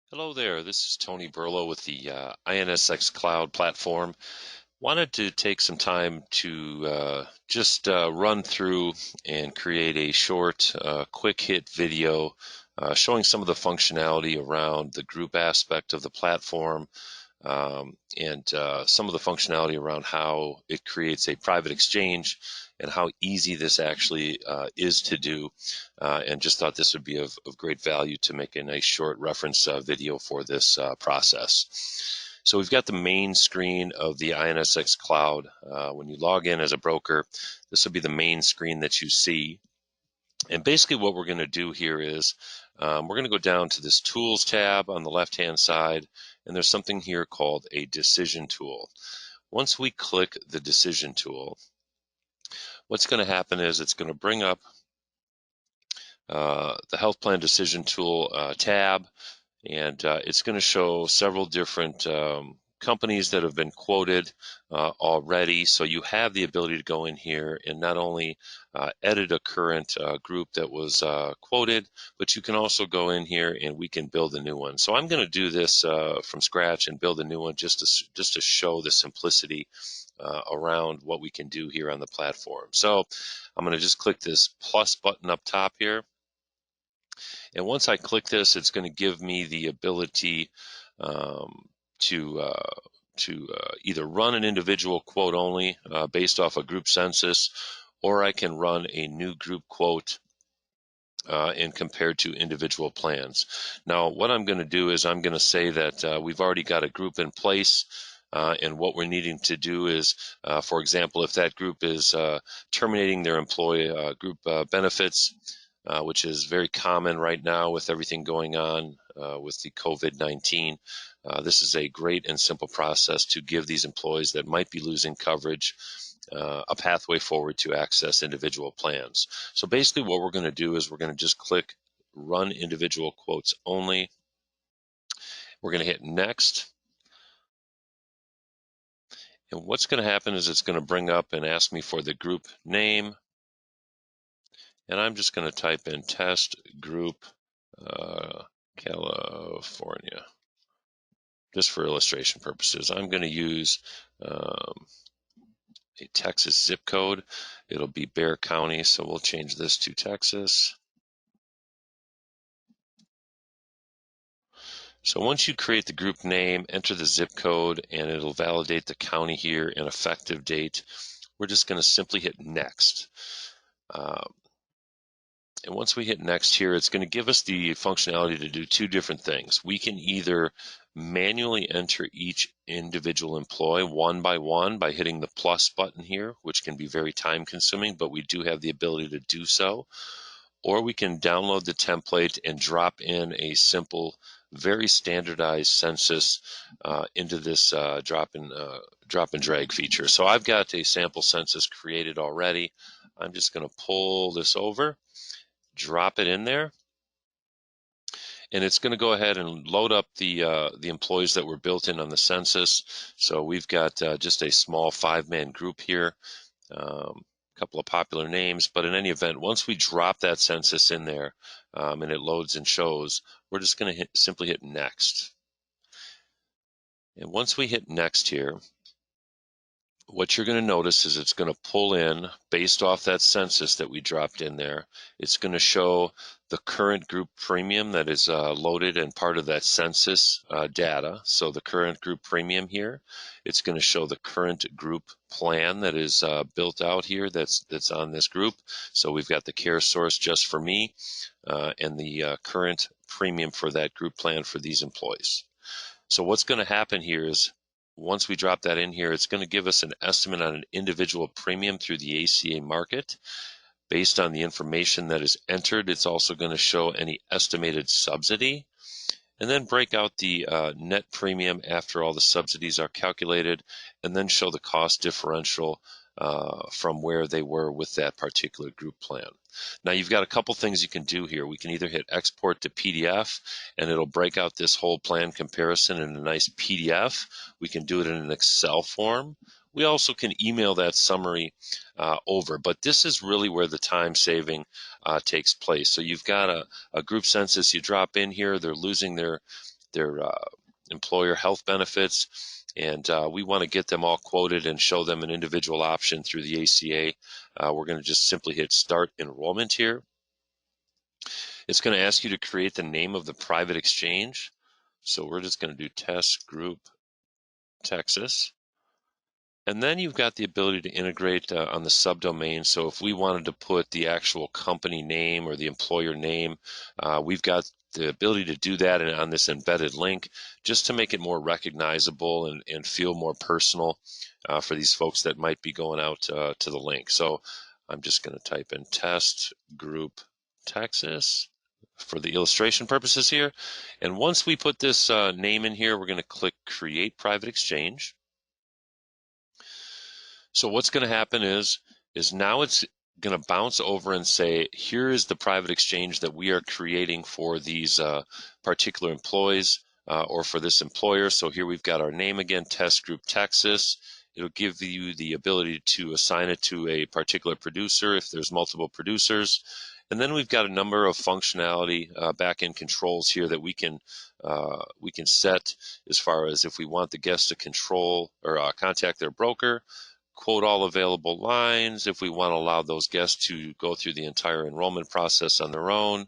Hello there, this is Tony Burlow with the INSX Cloud platform. Wanted to take some time to just run through and create a short, quick hit video showing some of the functionality around the group aspect of the platform and some of the functionality around how it creates a private exchange and how easy this actually is to do. And just thought this would be of great value to make a nice short reference video for this process. So we've got the main screen of the INSX Cloud. When you log in as a broker, this will be the main screen that you see. And basically what we're going to do here is we're going to go down to this Tools tab on the left-hand side, and there's something here called a Decision Tool. Once we click the Decision Tool, what's going to happen is it's going to bring up the Health Plan Decision Tool tab, and it's going to show several different companies that have been quoted already. So you have the ability to go in here and not only edit a current group that was quoted, but you can also go in here and we can build a new one. So I'm going to do this from scratch and build a new one just to show the simplicity around what we can do here on the platform. So I'm going to just click this plus button up top here. And once I click this, it's going to give me the ability to either run an individual quote only based off a group census, or I can run a new group quote and compare to individual plans. Now, what I'm going to do is I'm going to say that we've already got a group in place. And what we're needing to do is, for example, if that group is terminating their employee group benefits, which is very common right now with everything going on with the COVID-19. This is a great and simple process to give these employees that might be losing coverage a pathway forward to access individual plans. So basically what we're going to do is we're going to just click Run Individual Quotes Only. We're going to hit Next. And what's going to happen is it's going to bring up and ask me for the group name. And I'm just going to type in Test Group California, just for illustration purposes. I'm going to use a Texas zip code. It'll be Bexar County, so we'll change this to Texas. So once you create the group name, enter the zip code, and it'll validate the county here and effective date. We're just going to simply hit Next. And once we hit Next here, it's going to give us the functionality to do two different things. We can either manually enter each individual employee one by hitting the plus button here, which can be very time consuming, but we do have the ability to do so. Or we can download the template and drop in a simple, very standardized census into this drop and drag feature. So I've got a sample census created already. I'm just going to pull this over, drop it in there, and it's going to go ahead and load up the employees that were built in on the census. So we've got just a small 5-man group here, a couple of popular names, but in any event, once we drop that census in there and it loads and shows, we're just going to simply hit Next. And once we hit Next here, what you're going to notice is it's going to pull in, based off that census that we dropped in there, it's going to show the current group premium that is loaded and part of that census data. So the current group premium here, it's going to show the current group plan that is built out here that's on this group. So we've got the care source just for me and the current premium for that group plan for these employees. So what's going to happen here is once we drop that in here, it's going to give us an estimate on an individual premium through the ACA market. Based on the information that is entered, it's also going to show any estimated subsidy and then break out the net premium after all the subsidies are calculated and then show the cost differential from where they were with that particular group plan. Now you've got a couple things you can do here. We can either hit export to PDF and it'll break out this whole plan comparison in a nice PDF. We can do it in an Excel form. We also can email that summary over, but this is really where the time saving takes place. So you've got a group census you drop in here, they're losing their their employer health benefits, and we want to get them all quoted and show them an individual option through the ACA. We're going to just simply hit Start Enrollment here. It's going to ask you to create the name of the private exchange. So we're just going to do Test Group Texas. And then you've got the ability to integrate on the subdomain. So if we wanted to put the actual company name or the employer name, we've got the ability to do that on this embedded link just to make it more recognizable and feel more personal for these folks that might be going out to the link. So I'm just going to type in Test Group Texas for the illustration purposes here. And once we put this name in here, we're going to click Create Private Exchange. So what's going to happen is now it's going to bounce over and say, here is the private exchange that we are creating for these particular employees or for this employer. So here we've got our name again, Test Group Texas. It'll give you the ability to assign it to a particular producer if there's multiple producers. And then we've got a number of functionality back-end controls here that we can set as far as if we want the guest to control or contact their broker, quote all available lines, if we want to allow those guests to go through the entire enrollment process on their own,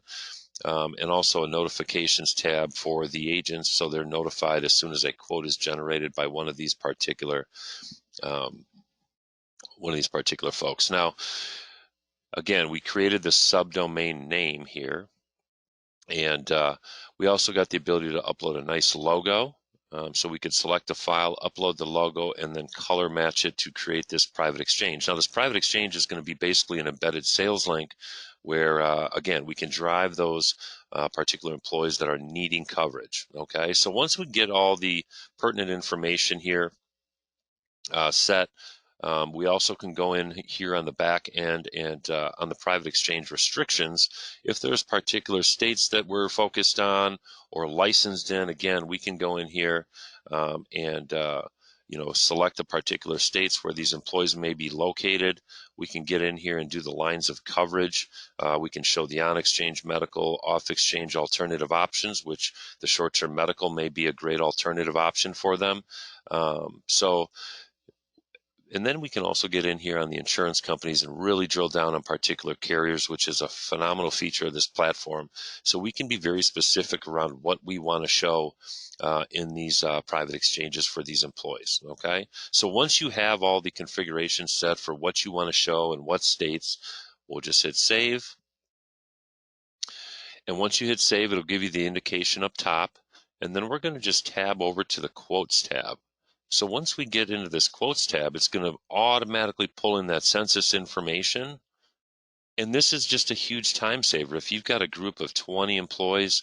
and also a notifications tab for the agents so they're notified as soon as a quote is generated by one of these particular folks. Now, again, we created the subdomain name here, and we also got the ability to upload a nice logo. So we could select a file, upload the logo, and then color match it to create this private exchange. Now, this private exchange is going to be basically an embedded sales link where, again, we can drive those particular employees that are needing coverage. Okay, so once we get all the pertinent information here set, we also can go in here on the back end and on the private exchange restrictions. If there's particular states that we're focused on or licensed in, again, we can go in here and select the particular states where these employees may be located. We can get in here and do the lines of coverage. We can show the on-exchange medical, off-exchange alternative options, which the short-term medical may be a great alternative option for them. And then we can also get in here on the insurance companies and really drill down on particular carriers, which is a phenomenal feature of this platform. So we can be very specific around what we want to show in these private exchanges for these employees. Okay. So once you have all the configurations set for what you want to show and what states, we'll just hit save. And once you hit save, it'll give you the indication up top. And then we're going to just tab over to the quotes tab. So once we get into this quotes tab, it's going to automatically pull in that census information. And this is just a huge time saver. If you've got a group of 20 employees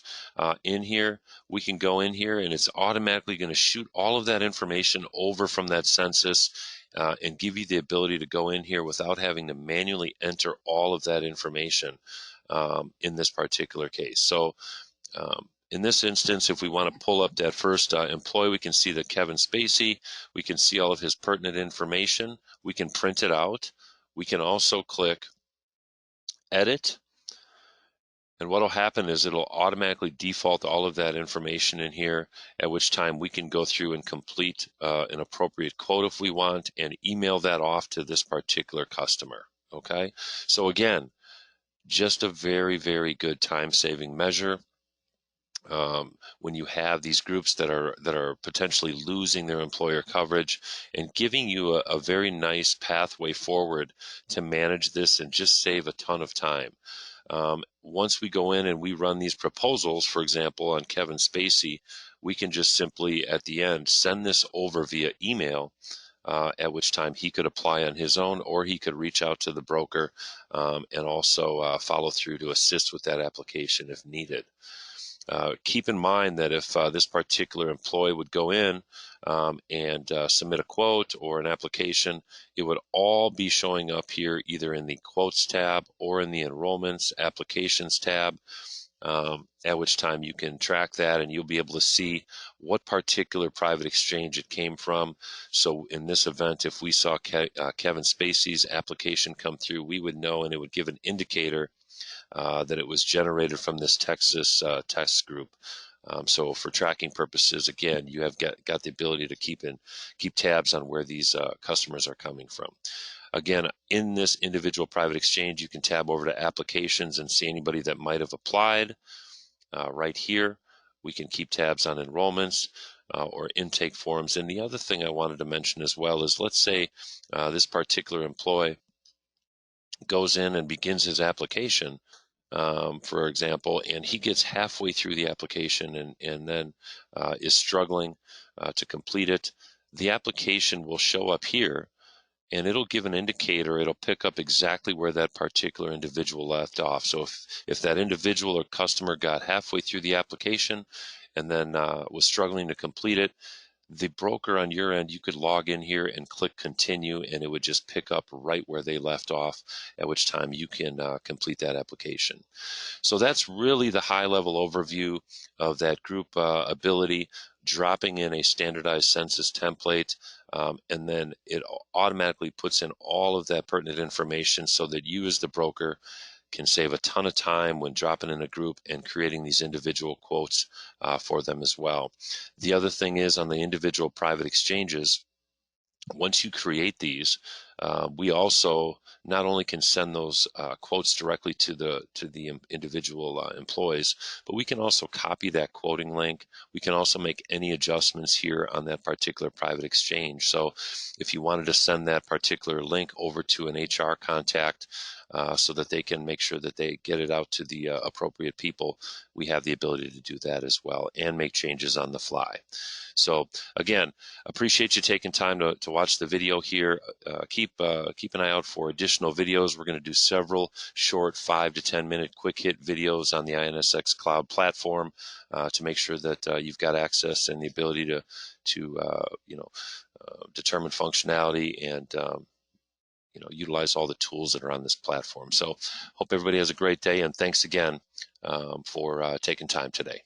in here, we can go in here and it's automatically going to shoot all of that information over from that census and give you the ability to go in here without having to manually enter all of that information in this particular case. So in this instance, if we want to pull up that first employee, we can see that Kevin Spacey. We can see all of his pertinent information. We can print it out. We can also click Edit. And what will happen is it'll automatically default all of that information in here, at which time we can go through and complete an appropriate quote if we want and email that off to this particular customer. Okay? So again, just a very, very good time-saving measure. When you have these groups that are potentially losing their employer coverage and giving you a very nice pathway forward to manage this and just save a ton of time. Once we go in and we run these proposals, for example, on Kevin Spacey, we can just simply at the end send this over via email, at which time he could apply on his own or he could reach out to the broker and also follow through to assist with that application if needed. Keep in mind that if this particular employee would go in and submit a quote or an application, it would all be showing up here either in the quotes tab or in the enrollments applications tab, at which time you can track that and you'll be able to see what particular private exchange it came from. So in this event, if we saw Kevin Spacey's application come through, we would know and it would give an indicator that it was generated from this Texas test group So for tracking purposes, again, you have got the ability to keep tabs on where these customers are coming from. Again, in this individual private exchange, you can tab over to applications and see anybody that might have applied. Right here, we can keep tabs on enrollments or intake forms. And the other thing I wanted to mention as well is, let's say this particular employee goes in and begins his application, for example, and he gets halfway through the application and then is struggling to complete it. The application will show up here, and it'll give an indicator. It'll pick up exactly where that particular individual left off. So if that individual or customer got halfway through the application and then was struggling to complete it, the broker on your end, you could log in here and click continue, and it would just pick up right where they left off, at which time you can complete that application. So that's really the high-level overview of that group ability, dropping in a standardized census template, and then it automatically puts in all of that pertinent information so that you as the broker can save a ton of time when dropping in a group and creating these individual quotes for them as well. The other thing is, on the individual private exchanges, once you create these, we also not only can send those quotes directly to the individual employees, but we can also copy that quoting link. We can also make any adjustments here on that particular private exchange. So if you wanted to send that particular link over to an HR contact so that they can make sure that they get it out to the appropriate people, we have the ability to do that as well and make changes on the fly. So again, appreciate you taking time to watch the video here. Keep an eye out for additional videos. We're going to do several short 5 to 10 minute quick hit videos on the INSX cloud platform to make sure that you've got access and the ability to determine functionality and utilize all the tools that are on this platform. So hope everybody has a great day, and thanks again for taking time today.